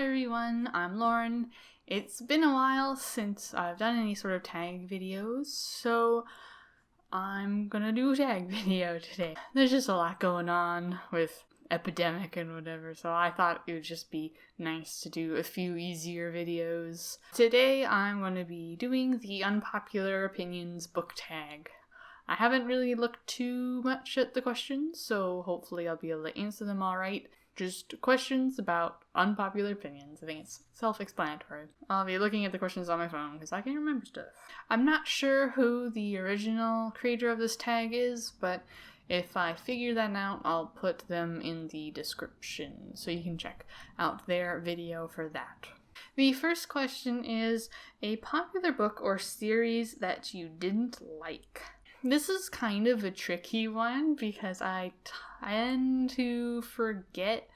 everyone, I'm Lauren. It's been a while since I've done any sort of tag videos, so I'm gonna do a tag video today. There's just a lot going on with epidemic and whatever, so I thought it would just be nice to do a few easier videos. Today I'm going to be doing the Unpopular Opinions book tag. I haven't really looked too much at the questions, so hopefully I'll be able to answer them alright. Just questions about unpopular opinions. I think it's self-explanatory. I'll be looking at the questions on my phone because I can't remember stuff. I'm not sure who the original creator of this tag is, but if I figure that out, I'll put them in the description so you can check out their video for that. The first question is a popular book or series that you didn't like. This is kind of a tricky one because I tend to forget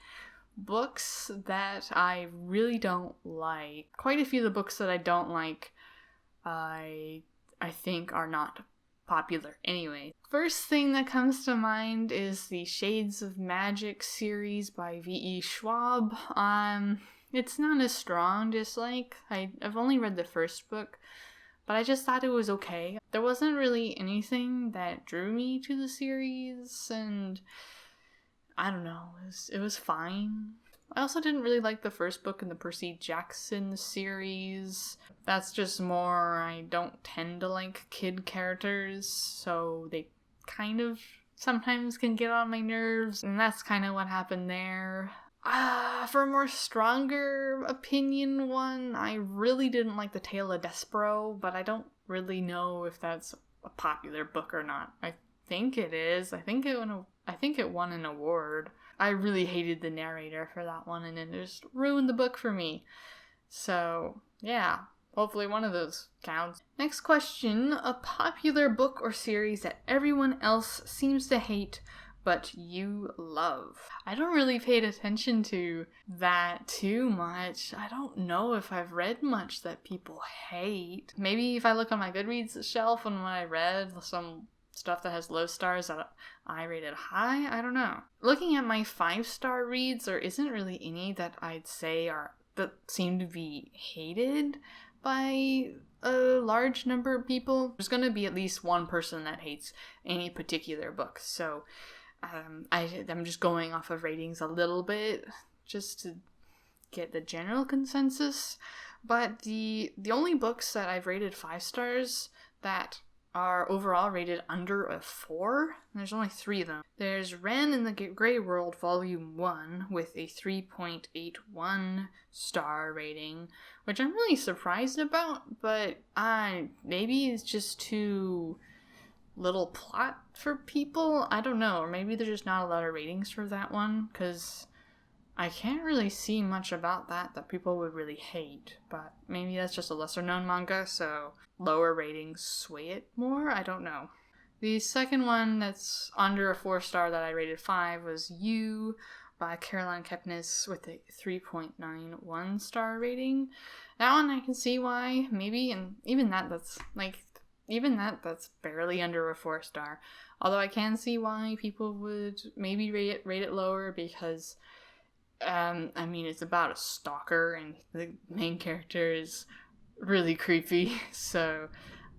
books that I really don't like. Quite a few of the books that I don't like, I think are not popular anyway. First thing that comes to mind is the Shades of Magic series by V.E. Schwab. It's not a strong dislike. I've only read the first book, but I just thought it was okay. There wasn't really anything that drew me to the series, and I don't know, it was fine. I also didn't really like the first book in the Percy Jackson series. That's just more, I don't tend to like kid characters, so they kind of sometimes can get on my nerves, and that's kind of what happened there. For a more stronger opinion one, I really didn't like The Tale of Despero, but I don't really know if that's a popular book or not. I think it is. I think it won an award. I really hated the narrator for that one, and it just ruined the book for me. So, yeah. Hopefully one of those counts. Next question. A popular book or series that everyone else seems to hate but you love. I don't really pay attention to that too much. I don't know if I've read much that people hate. Maybe if I look on my Goodreads shelf and when I read some stuff that has low stars that I rated high, I don't know. Looking at my 5-star reads, there isn't really any that I'd say that seem to be hated by a large number of people. There's going to be at least one person that hates any particular book, so I'm just going off of ratings a little bit just to get the general consensus. But the only books that I've rated 5 stars that are overall rated under a 4, there's only 3 of them. There's Ren in the Grey World Volume 1 with a 3.81 star rating, which I'm really surprised about, but maybe it's just too little plot for people. I don't know, or maybe there's just not a lot of ratings for that one, because I can't really see much about that people would really hate, but maybe that's just a lesser known manga, so lower ratings sway it more. I don't know. The second one that's under a 4-star that I rated 5 was You by Caroline Kepnes with a 3.91 star rating. That one I can see why, maybe, and even that's barely under a 4-star. Although I can see why people would maybe rate it lower because, it's about a stalker and the main character is really creepy. So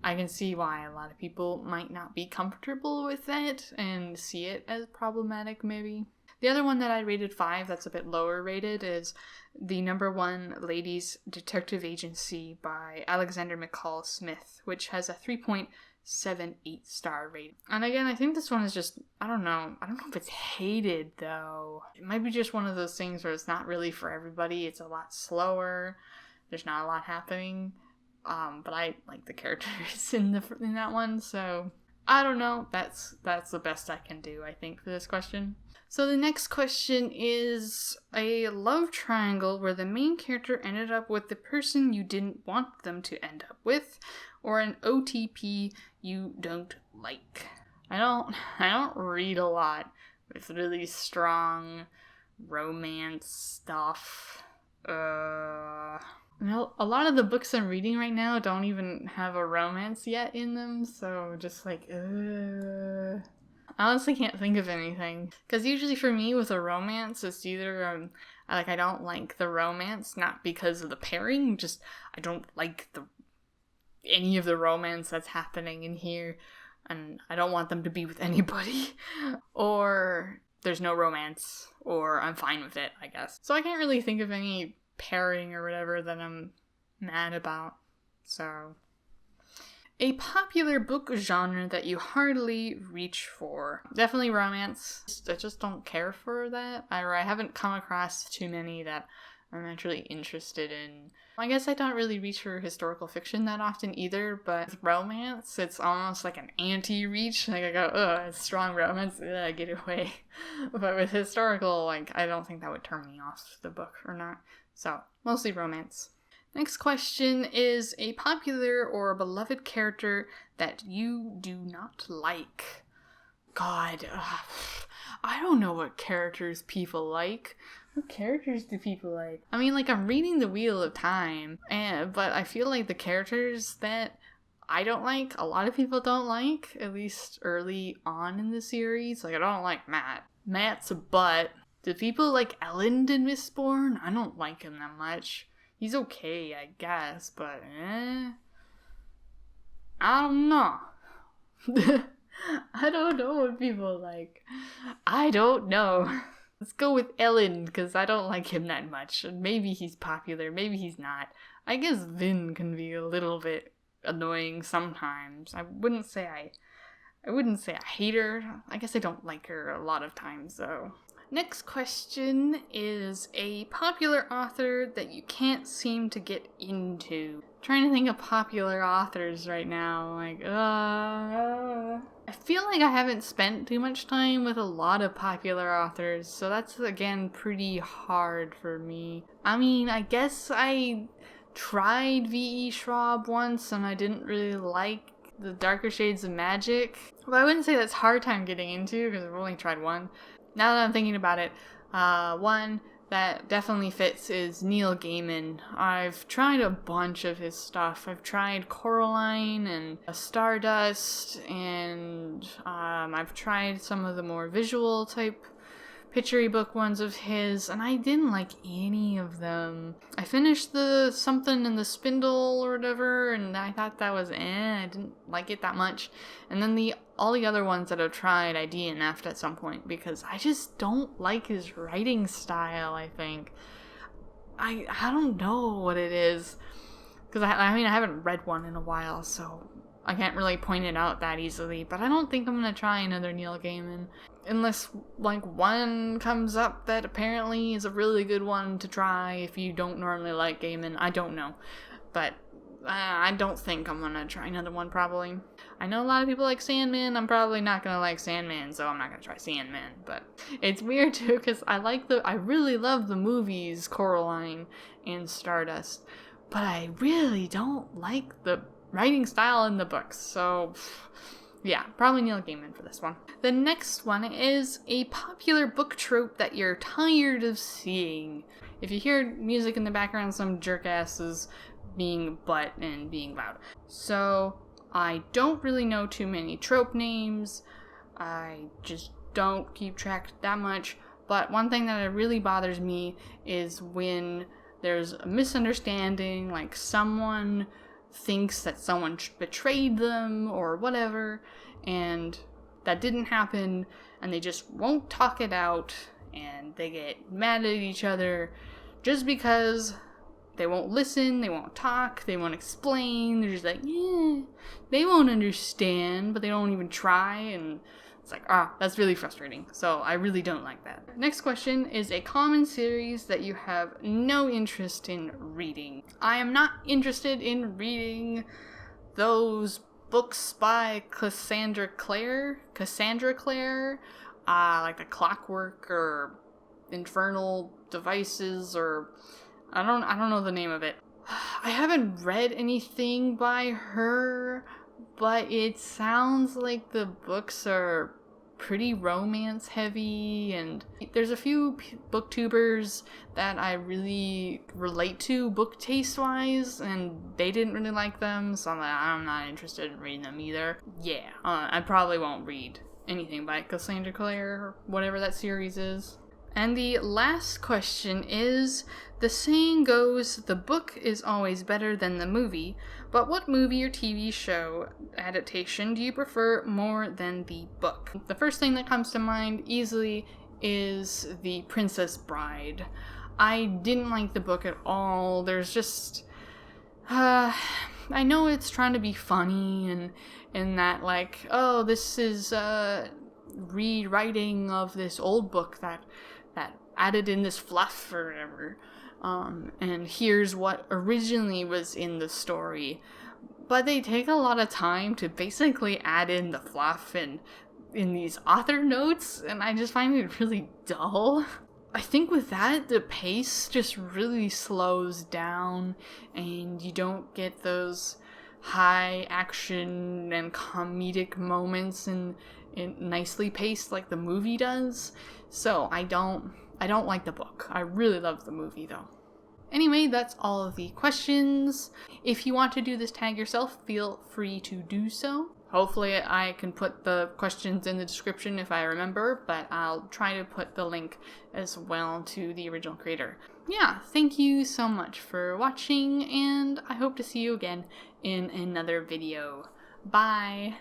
I can see why a lot of people might not be comfortable with that and see it as problematic maybe. The other one that I rated 5 that's a bit lower rated is the number 1 Ladies Detective Agency by Alexander McCall Smith, which has a 3.78 star rating. And again, I think this one is just, I don't know if it's hated though. It might be just one of those things where it's not really for everybody. It's a lot slower. There's not a lot happening. But I like the characters in that one, so I don't know. That's the best I can do, I think, for this question. So the next question is a love triangle where the main character ended up with the person you didn't want them to end up with, or an OTP you don't like. I don't read a lot with really strong romance stuff. A lot of the books I'm reading right now don't even have a romance yet in them, so just like, I honestly can't think of anything. Because usually for me with a romance, it's either I don't like the romance, not because of the pairing, just I don't like any of the romance that's happening in here, and I don't want them to be with anybody. Or there's no romance, or I'm fine with it, I guess. So I can't really think of any pairing or whatever that I'm mad about. So, a popular book genre that you heartily reach for. Definitely romance. I just don't care for that. I haven't come across too many that I'm actually interested in. I guess I don't really reach for historical fiction that often either, but with romance, it's almost like an anti-reach. Like I go, ugh, it's strong romance, ugh, get away. But with historical, like, I don't think that would turn me off the book or not. So, mostly romance. Next question is a popular or beloved character that you do not like. God, I don't know what characters people like. What characters do people like? I mean, like, I'm reading The Wheel of Time, but I feel like the characters that I don't like, a lot of people don't like, at least early on in the series. Like, I don't like Matt. Matt's a butt. Do people like Elend in Mistborn? I don't like him that much. He's okay, I guess, but I don't know. I don't know what people like. I don't know. Let's go with Ellen, because I don't like him that much. Maybe he's popular, maybe he's not. I guess Vin can be a little bit annoying sometimes. I wouldn't say I hate her. I guess I don't like her a lot of times, though. Next question is a popular author that you can't seem to get into. I'm trying to think of popular authors right now. I feel like I haven't spent too much time with a lot of popular authors, so that's, again, pretty hard for me. I mean, I guess I tried V.E. Schwab once, and I didn't really like The Darker Shades of Magic. But I wouldn't say that's hard time getting into, because I've only tried one. Now that I'm thinking about it, one that definitely fits is Neil Gaiman. I've tried a bunch of his stuff. I've tried Coraline and Stardust, and I've tried some of the more visual type picture book ones of his, and I didn't like any of them. I finished the Something in the Spindle or whatever, and I thought that was I didn't like it that much. And then all the other ones that I've tried, I DNF'd at some point, because I just don't like his writing style, I think. I don't know what it is, because I mean, I haven't read one in a while, so I can't really point it out that easily, but I don't think I'm gonna try another Neil Gaiman. Unless, like, one comes up that apparently is a really good one to try if you don't normally like Gaiman. I don't know. But I don't think I'm gonna try another one, probably. I know a lot of people like Sandman. I'm probably not gonna like Sandman, so I'm not gonna try Sandman. But it's weird, too, because I really love the movies Coraline and Stardust. But I really don't like the writing style in the books, so yeah, probably Neil Gaiman for this one. The next one is a popular book trope that you're tired of seeing. If you hear music in the background, some jerk-ass is being butt and being loud. So, I don't really know too many trope names. I just don't keep track that much. But one thing that really bothers me is when there's a misunderstanding, like someone thinks that someone betrayed them or whatever, and that didn't happen, and they just won't talk it out, and they get mad at each other just because they won't listen, they won't talk, they won't explain. They're just like, yeah, they won't understand, but they don't even try, and it's like, that's really frustrating. So I really don't like that. Next question is a common series that you have no interest in reading. I am not interested in reading those books by Cassandra Clare, like The Clockwork or Infernal Devices, or I don't know the name of it. I haven't read anything by her, but it sounds like the books are pretty romance heavy, and there's a few booktubers that I really relate to book taste wise, and they didn't really like them, so I'm not interested in reading them either. I probably won't read anything by Cassandra Clare or whatever that series is. And the last question is, the saying goes, the book is always better than the movie, but what movie or TV show adaptation do you prefer more than the book? The first thing that comes to mind easily is The Princess Bride. I didn't like the book at all. There's just... I know it's trying to be funny and that, like, oh, this is rewriting of this old book that added in this fluff or whatever. And here's what originally was in the story. But they take a lot of time to basically add in the fluff and in these author notes, and I just find it really dull. I think with that, the pace just really slows down, and you don't get those high action and comedic moments in nicely paced like the movie does. So I don't like the book. I really love the movie though. Anyway, that's all of the questions. If you want to do this tag yourself, feel free to do so. Hopefully I can put the questions in the description if I remember, but I'll try to put the link as well to the original creator. Yeah, thank you so much for watching, and I hope to see you again in another video. Bye!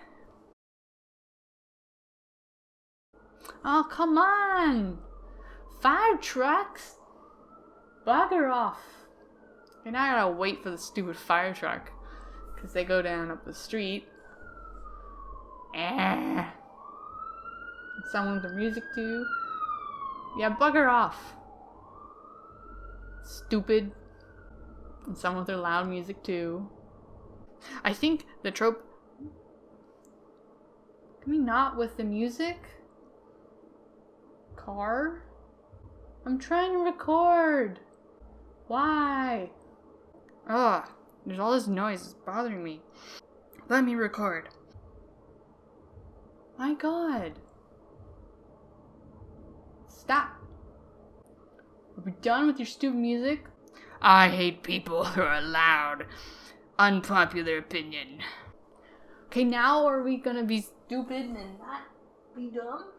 Oh, come on! Fire trucks? Bugger off. And I gotta wait for the stupid fire truck, because they go down up the street. Someone with the music too. Yeah, bugger off. Stupid. And someone with their loud music too. I think the trope... Can we not with the music? Car? I'm trying to record. Why? Ugh, there's all this noise. It's bothering me. Let me record. My God. Stop. Are we done with your stupid music? I hate people who are loud. Unpopular opinion. Okay, now are we gonna be stupid and not be dumb?